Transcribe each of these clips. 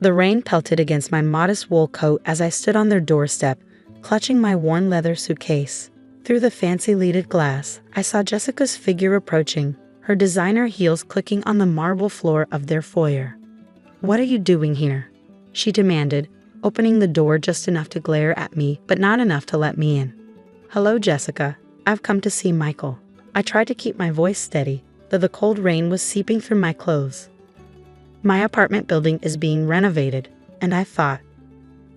The rain pelted against my modest wool coat as I stood on their doorstep, clutching my worn leather suitcase. Through the fancy leaded glass, I saw Jessica's figure approaching, her designer heels clicking on the marble floor of their foyer. "What are you doing here?" she demanded, opening the door just enough to glare at me, but not enough to let me in. "Hello, Jessica. I've come to see Michael." I tried to keep my voice steady, though the cold rain was seeping through my clothes. "My apartment building is being renovated, and I thought."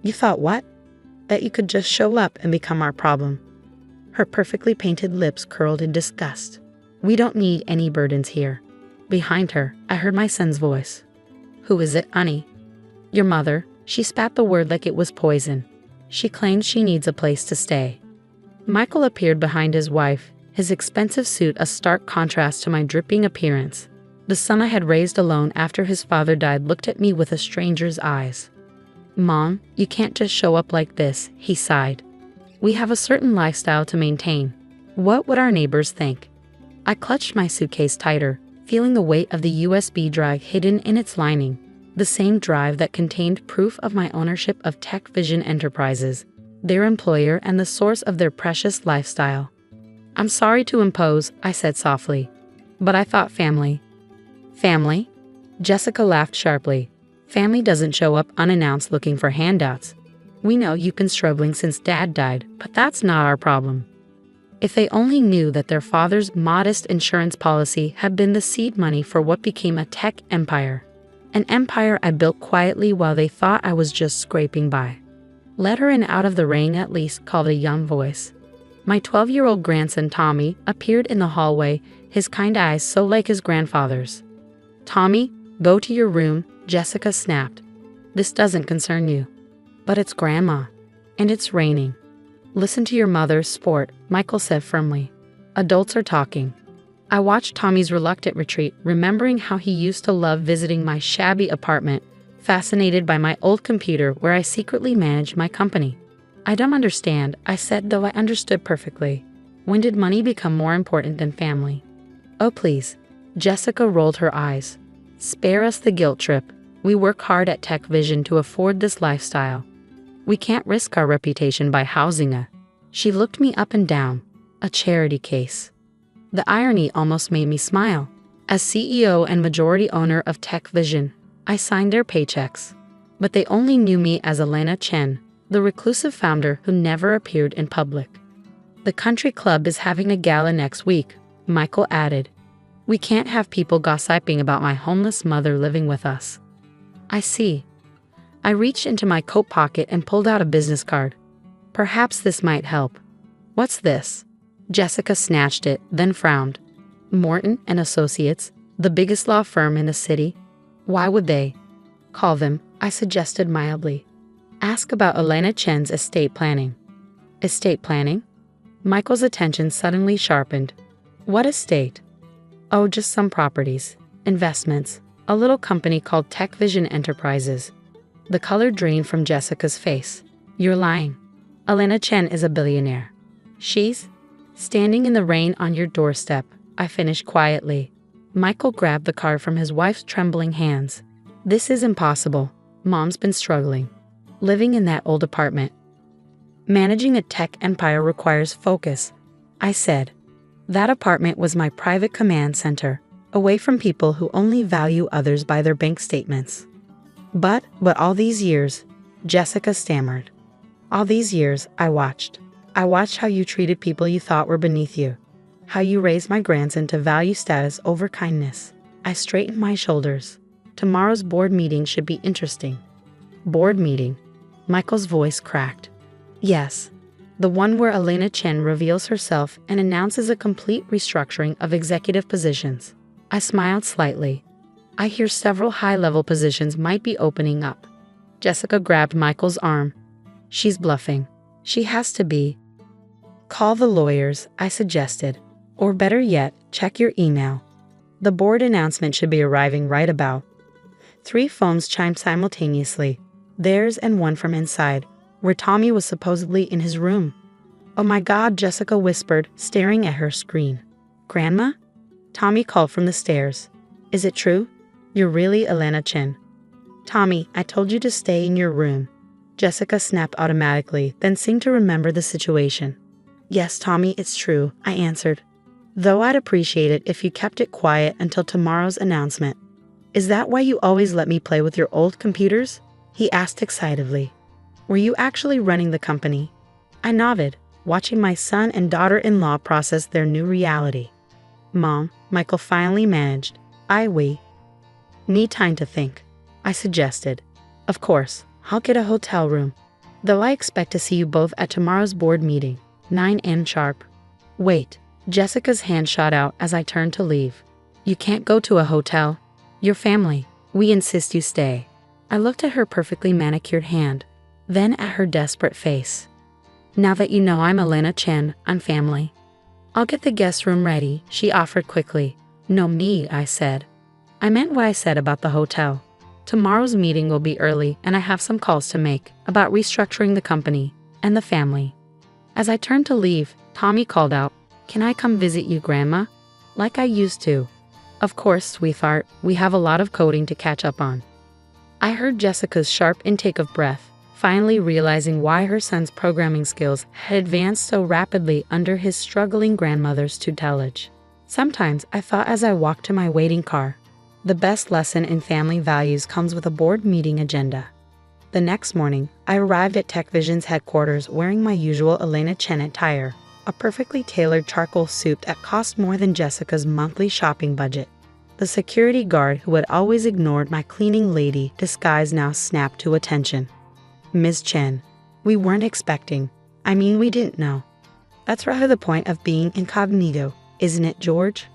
"You thought what?" "That you could just show up and become our problem." Her perfectly painted lips curled in disgust. "We don't need any burdens here." Behind her, I heard my son's voice. "Who is it, honey?" "Your mother." She spat the word like it was poison. "She claims she needs a place to stay." Michael appeared behind his wife, his expensive suit a stark contrast to my dripping appearance. The son I had raised alone after his father died looked at me with a stranger's eyes. "Mom, you can't just show up like this," he sighed. "We have a certain lifestyle to maintain. What would our neighbors think?" I clutched my suitcase tighter, feeling the weight of the USB drive hidden in its lining, the same drive that contained proof of my ownership of Tech Vision Enterprises, their employer and the source of their precious lifestyle. "I'm sorry to impose," I said softly, "but I thought family." "Family?" Jessica laughed sharply. "Family doesn't show up unannounced looking for handouts. We know you've been struggling since Dad died, but that's not our problem." If they only knew that their father's modest insurance policy had been the seed money for what became a tech empire. An empire I built quietly while they thought I was just scraping by. "Let her in out of the rain at least," called a young voice. My 12-year-old grandson Tommy appeared in the hallway, his kind eyes so like his grandfather's. "Tommy, go to your room," Jessica snapped. "This doesn't concern you." "But it's Grandma. And it's raining." "Listen to your mother, sport," Michael said firmly. "Adults are talking." I watched Tommy's reluctant retreat, remembering how he used to love visiting my shabby apartment, fascinated by my old computer where I secretly managed my company. "I don't understand," I said, though I understood perfectly. "When did money become more important than family?" "Oh, please." Jessica rolled her eyes. "Spare us the guilt trip. We work hard at Tech Vision to afford this lifestyle. We can't risk our reputation by housing a—" She looked me up and down. "A charity case." The irony almost made me smile. As CEO and majority owner of Tech Vision, I signed their paychecks. But they only knew me as Elena Chen, the reclusive founder who never appeared in public. "The country club is having a gala next week," Michael added. "We can't have people gossiping about my homeless mother living with us." "I see." I reached into my coat pocket and pulled out a business card. "Perhaps this might help." "What's this?" Jessica snatched it, then frowned. "Morton and Associates, the biggest law firm in the city. Why would they?" "Call them," I suggested mildly. "Ask about Elena Chen's estate planning." "Estate planning?" Michael's attention suddenly sharpened. "What estate?" "Oh, just some properties, investments, a little company called Tech Vision Enterprises." The color drained from Jessica's face. "You're lying. Elena Chen is a billionaire. She's standing in the rain on your doorstep," I finished quietly. Michael grabbed the card from his wife's trembling hands. "This is impossible. Mom's been struggling. Living in that old apartment. Managing a tech empire requires focus," I said. "That apartment was my private command center, away from people who only value others by their bank statements." But all these years," Jessica stammered. "All these years, I watched how you treated people you thought were beneath you. How you raised my grandson to value status over kindness." I straightened my shoulders. "Tomorrow's board meeting should be interesting." "Board meeting?" Michael's voice cracked. "Yes. The one where Elena Chen reveals herself and announces a complete restructuring of executive positions." I smiled slightly. "I hear several high-level positions might be opening up." Jessica grabbed Michael's arm. "She's bluffing. She has to be." "Call the lawyers," I suggested. "Or better yet, check your email. The board announcement should be arriving right about." 3 phones chimed simultaneously, theirs and one from inside, where Tommy was supposedly in his room. "Oh my God," Jessica whispered, staring at her screen. "Grandma?" Tommy called from the stairs. "Is it true? You're really Elena Chen?" Tommy, I told you to stay in your room. Jessica snapped automatically, then seemed to remember the situation. Yes, Tommy, it's true, I answered. Though I'd appreciate it if you kept it quiet until tomorrow's announcement. Is that why you always let me play with your old computers? He asked excitedly. Were you actually running the company? I nodded, watching my son and daughter-in-law process their new reality. Mom, Michael finally managed. We need time to think, I suggested. Of course, I'll get a hotel room. Though I expect to see you both at tomorrow's board meeting, 9 a.m. sharp. Wait, Jessica's hand shot out as I turned to leave. You can't go to a hotel. Your family, we insist you stay. I looked at her perfectly manicured hand, then at her desperate face. Now that you know I'm Elena Chen, I'm family. I'll get the guest room ready, she offered quickly. No, me, I said. I meant what I said about the hotel. Tomorrow's meeting will be early and I have some calls to make about restructuring the company and the family. As I turned to leave, Tommy called out, Can I come visit you, Grandma? Like I used to. Of course, sweetheart, we have a lot of coding to catch up on. I heard Jessica's sharp intake of breath, finally realizing why her son's programming skills had advanced so rapidly under his struggling grandmother's tutelage. Sometimes I thought as I walked to my waiting car, the best lesson in family values comes with a board meeting agenda. The next morning, I arrived at TechVision's headquarters wearing my usual Elena Chen attire, a perfectly tailored charcoal suit that cost more than Jessica's monthly shopping budget. The security guard who had always ignored my cleaning lady disguise now snapped to attention. Ms. Chen, we weren't expecting. We didn't know. That's rather the point of being incognito, isn't it, George?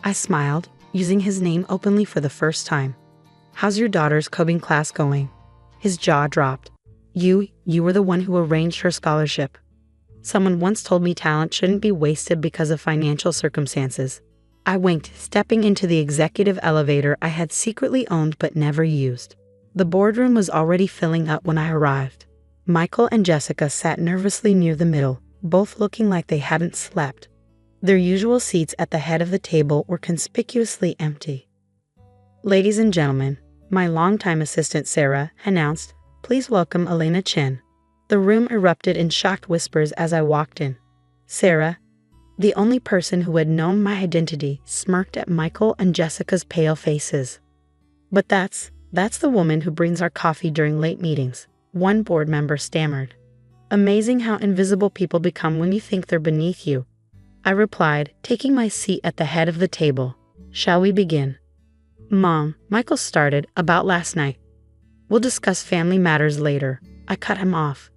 I smiled, using his name openly for the first time. How's your daughter's coding class going? His jaw dropped. You were the one who arranged her scholarship. Someone once told me talent shouldn't be wasted because of financial circumstances. I winked, stepping into the executive elevator I had secretly owned but never used. The boardroom was already filling up when I arrived. Michael and Jessica sat nervously near the middle, both looking like they hadn't slept. Their usual seats at the head of the table were conspicuously empty. Ladies and gentlemen, my longtime assistant Sarah announced, Please welcome Elena Chen. The room erupted in shocked whispers as I walked in. Sarah, the only person who had known my identity, smirked at Michael and Jessica's pale faces. But that's the woman who brings our coffee during late meetings, one board member stammered. Amazing how invisible people become when you think they're beneath you, I replied, taking my seat at the head of the table. Shall we begin? Mom, Michael started, about last night. We'll discuss family matters later. I cut him off.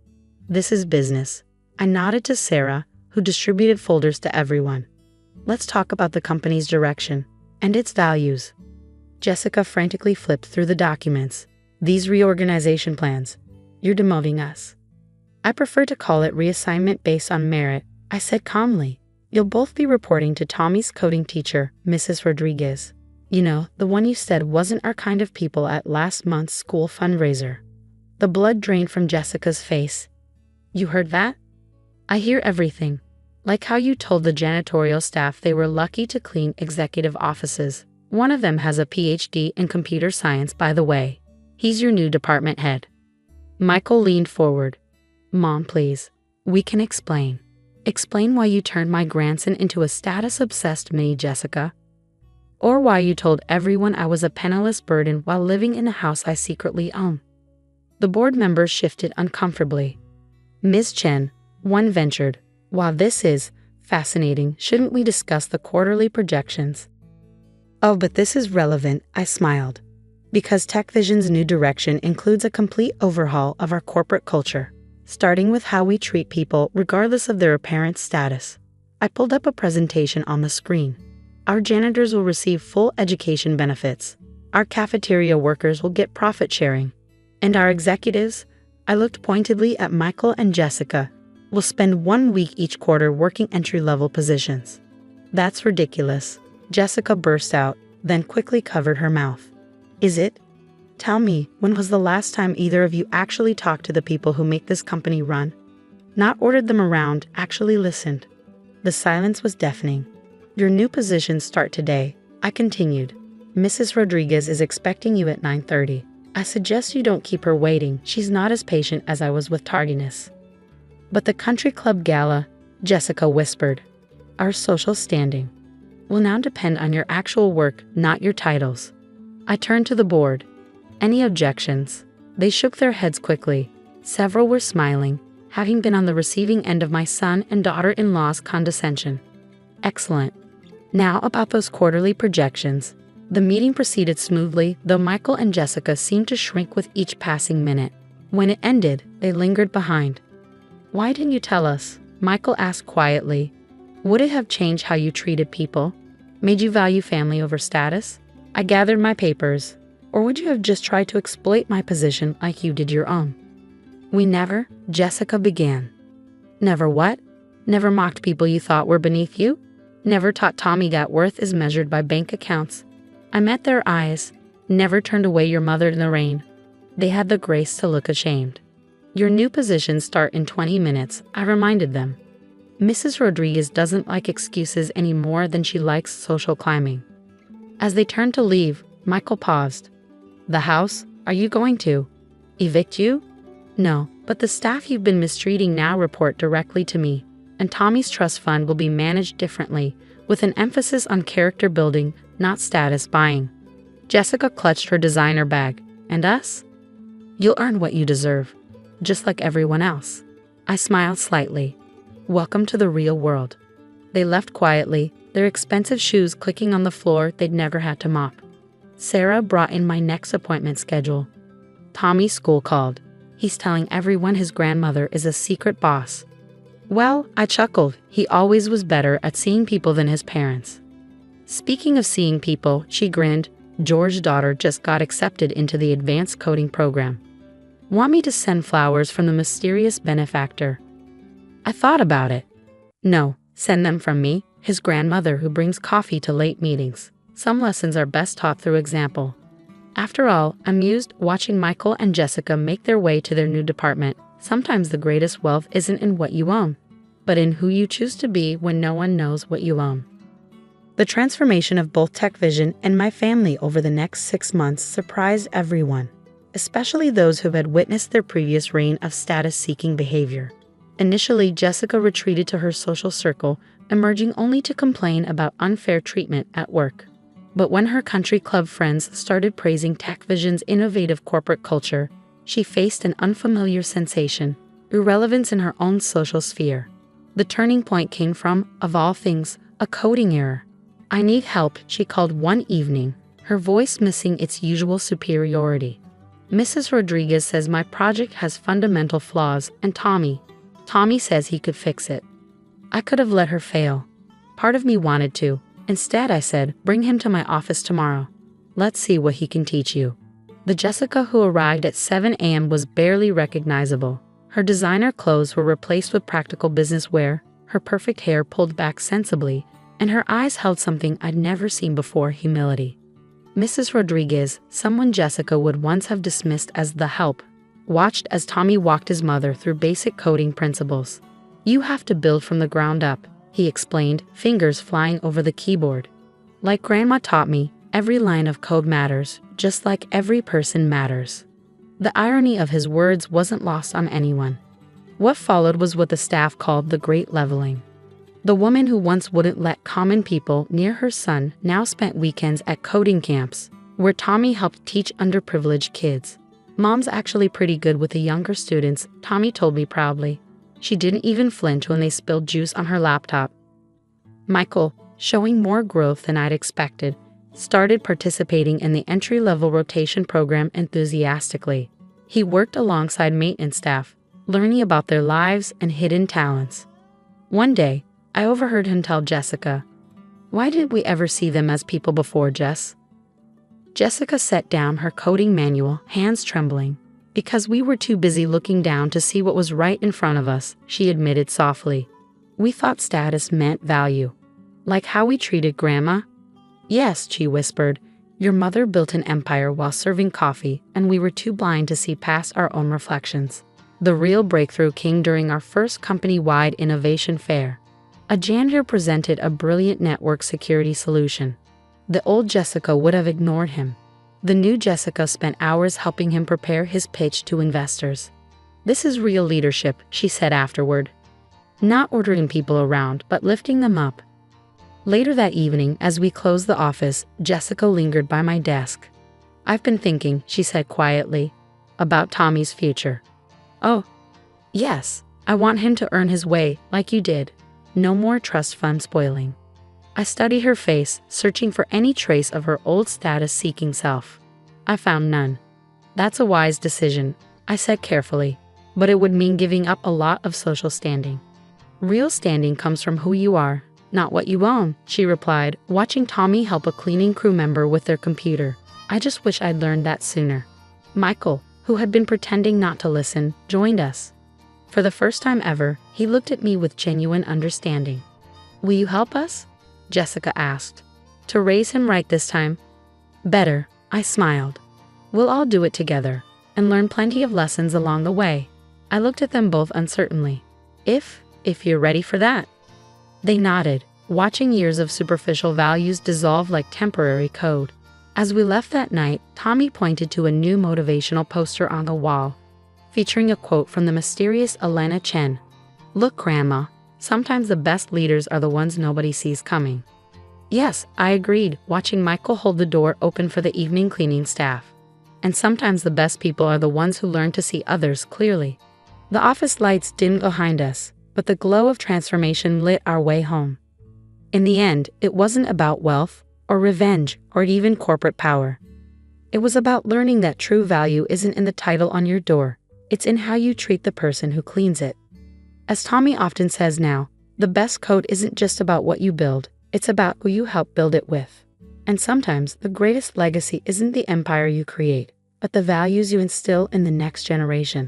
This is business. I nodded to Sarah, who distributed folders to everyone. Let's talk about the company's direction and its values. Jessica frantically flipped through the documents. These reorganization plans. You're demoting us. I prefer to call it reassignment based on merit, I said calmly. You'll both be reporting to Tommy's coding teacher, Mrs. Rodriguez. You know, the one you said wasn't our kind of people at last month's school fundraiser. The blood drained from Jessica's face. You heard that? I hear everything. Like how you told the janitorial staff they were lucky to clean executive offices. One of them has a PhD in computer science, by the way. He's your new department head. Michael leaned forward. Mom, please. We can explain. Explain why you turned my grandson into a status-obsessed mini Jessica. Or why you told everyone I was a penniless burden while living in a house I secretly own. The board members shifted uncomfortably. Ms. Chen, one ventured, while this is fascinating, shouldn't we discuss the quarterly projections? Oh, but this is relevant, I smiled. Because TechVision's new direction includes a complete overhaul of our corporate culture, starting with how we treat people regardless of their apparent status. I pulled up a presentation on the screen. Our janitors will receive full education benefits. Our cafeteria workers will get profit sharing. And our executives, I looked pointedly at Michael and Jessica, will spend 1 week each quarter working entry-level positions. That's ridiculous, Jessica burst out, then quickly covered her mouth. Is it? Tell me, when was the last time either of you actually talked to the people who make this company run? Not ordered them around, actually listened. The silence was deafening. Your new positions start today, I continued. Mrs. Rodriguez is expecting you at 9:30. I suggest you don't keep her waiting. She's not as patient as I was with tardiness. But the country club gala, Jessica whispered. Our social standing will now depend on your actual work, not your titles. I turned to the board. Any objections? They shook their heads quickly. Several were smiling, having been on the receiving end of my son and daughter-in-law's condescension. Excellent. Now about those quarterly projections. The meeting proceeded smoothly, though Michael and Jessica seemed to shrink with each passing minute. When it ended, they lingered behind. Why didn't you tell us? Michael asked quietly. Would it have changed how you treated people? Made you value family over status? I gathered my papers. Or would you have just tried to exploit my position like you did your own? We never, Jessica began. Never what? Never mocked people you thought were beneath you? Never taught Tommy that worth is measured by bank accounts? I met their eyes. Never turned away your mother in the rain. They had the grace to look ashamed. Your new positions start in 20 minutes, I reminded them. Mrs. Rodriguez doesn't like excuses any more than she likes social climbing. As they turned to leave, Michael paused. The house? Are you going to evict you? No, but the staff you've been mistreating now report directly to me, and Tommy's trust fund will be managed differently, with an emphasis on character building, not status buying. Jessica clutched her designer bag. And us? You'll earn what you deserve, just like everyone else. I smiled slightly. Welcome to the real world. They left quietly, their expensive shoes clicking on the floor they'd never had to mop. Sarah brought in my next appointment schedule. Tommy's school called. He's telling everyone his grandmother is a secret boss. Well, I chuckled. He always was better at seeing people than his parents. Speaking of seeing people, she grinned. George's daughter just got accepted into the advanced coding program. Want me to send flowers from the mysterious benefactor? I thought about it. No, send them from me, his grandmother who brings coffee to late meetings. Some lessons are best taught through example. After all, amused watching Michael and Jessica make their way to their new department, sometimes the greatest wealth isn't in what you own, but in who you choose to be when no one knows what you own. The transformation of both TechVision and my family over the next 6 months surprised everyone, especially those who had witnessed their previous reign of status-seeking behavior. Initially, Jessica retreated to her social circle, emerging only to complain about unfair treatment at work. But when her country club friends started praising TechVision's innovative corporate culture, she faced an unfamiliar sensation, irrelevance in her own social sphere. The turning point came from, of all things, a coding error. I need help, she called one evening, her voice missing its usual superiority. Mrs. Rodriguez says my project has fundamental flaws, and Tommy says he could fix it. I could have let her fail. Part of me wanted to. Instead, I said, bring him to my office tomorrow. Let's see what he can teach you. The Jessica who arrived at 7 a.m. was barely recognizable. Her designer clothes were replaced with practical business wear, her perfect hair pulled back sensibly, and her eyes held something I'd never seen before: humility. Mrs. Rodriguez, someone Jessica would once have dismissed as the help, watched as Tommy walked his mother through basic coding principles. You have to build from the ground up, he explained, fingers flying over the keyboard. Like Grandma taught me, every line of code matters, just like every person matters. The irony of his words wasn't lost on anyone. What followed was what the staff called the Great Leveling. The woman who once wouldn't let common people near her son now spent weekends at coding camps, where Tommy helped teach underprivileged kids. Mom's actually pretty good with the younger students, Tommy told me proudly. She didn't even flinch when they spilled juice on her laptop. Michael, showing more growth than I'd expected, started participating in the entry-level rotation program enthusiastically. He worked alongside maintenance staff, learning about their lives and hidden talents. One day, I overheard him tell Jessica, "Why didn't we ever see them as people before, Jess?" Jessica set down her coding manual, hands trembling. Because we were too busy looking down to see what was right in front of us, she admitted softly. We thought status meant value. Like how we treated Grandma? Yes, she whispered. Your mother built an empire while serving coffee, and we were too blind to see past our own reflections. The real breakthrough came during our first company-wide innovation fair. A janitor presented a brilliant network security solution. The old Jessica would have ignored him. The new Jessica spent hours helping him prepare his pitch to investors. "This is real leadership," she said afterward. "Not ordering people around, but lifting them up." Later that evening, as we closed the office, Jessica lingered by my desk. "I've been thinking," she said quietly, "about Tommy's future." "Oh, yes, I want him to earn his way, like you did. No more trust fund spoiling." I studied her face, searching for any trace of her old status-seeking self. I found none. "That's a wise decision," I said carefully, "but it would mean giving up a lot of social standing." "Real standing comes from who you are, not what you own," she replied, watching Tommy help a cleaning crew member with their computer. "I just wish I'd learned that sooner." Michael, who had been pretending not to listen, joined us. For the first time ever, he looked at me with genuine understanding. "Will you help us?" Jessica asked. "To raise him right this time?" "Better," I smiled. "We'll all do it together, and learn plenty of lessons along the way." I looked at them both uncertainly. If you're ready for that." They nodded, watching years of superficial values dissolve like temporary code. As we left that night, Tommy pointed to a new motivational poster on the wall, featuring a quote from the mysterious Elena Chen. "Look, Grandma, sometimes the best leaders are the ones nobody sees coming." Yes, I agreed, watching Michael hold the door open for the evening cleaning staff. And sometimes the best people are the ones who learn to see others clearly. The office lights dimmed behind us, but the glow of transformation lit our way home. In the end, it wasn't about wealth, or revenge, or even corporate power. It was about learning that true value isn't in the title on your door, it's in how you treat the person who cleans it. As Tommy often says now, the best code isn't just about what you build, it's about who you help build it with. And sometimes the greatest legacy isn't the empire you create, but the values you instill in the next generation.